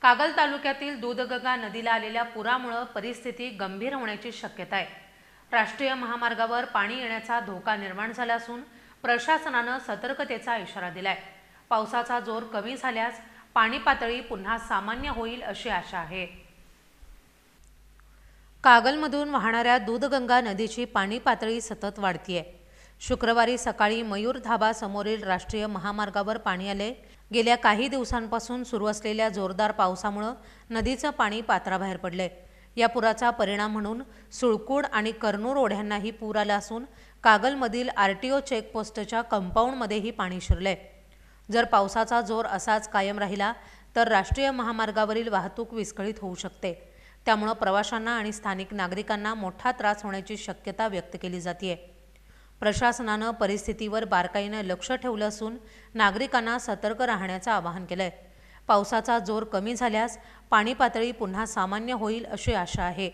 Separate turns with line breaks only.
कागल तालुक्यातील दूधगंगा नदीला आलेल्या पुरामुळे परिस्थिती गंभीर होण्याची शक्यता आहे। राष्ट्रीय महामार्गावर पाणी येण्याचा धोका निर्माण झाला असून प्रशासनाने सतर्कतेचा इशारा दिलाय। पावसाचा जोर कमी झाल्यास पाणी पातळी पुन्हा सामान्य होईल अशी आशा आहे। कागलमधून वाहणाऱ्या दूधगंगा नदीची पाणी पातळी सतत वाढतीये। शुक्रवारी सकाळी मयूर धाबा समोरील राष्ट्रीय महामार्गावर पाणी आले। गेल्या काही दिवसांपासून सुरू असलेल्या जोरदार पावसामुळे नदीचं पाणी पात्राबाहेर पडले। या पुराचा परिणाम म्हणून सुळकूड आणि करनूर ओढ्यांनाही पूर आला असून कागलमधील आरटीओ चेकपोस्टच्या कंपाऊंडमध्येही पाणी शिरले। जर पावसाचा जोर असाच कायम राहिला तर राष्ट्रीय महामार्गावरील वाहतूक विस्कळीत होऊ शकते। त्यामुळे प्रवाशांना आणि स्थानिक नागरिकांना मोठा त्रास होण्याची शक्यता व्यक्त केली जाते। प्रशासनाने परिस्थितीवर बारकाईने लक्ष ठेवलं असून नागरिकांना सतर्क राहण्याचं आवाहन केलंय। पावसाचा जोर कमी झाल्यास पाणी पातळी पुन्हा सामान्य होईल अशी आशा आहे।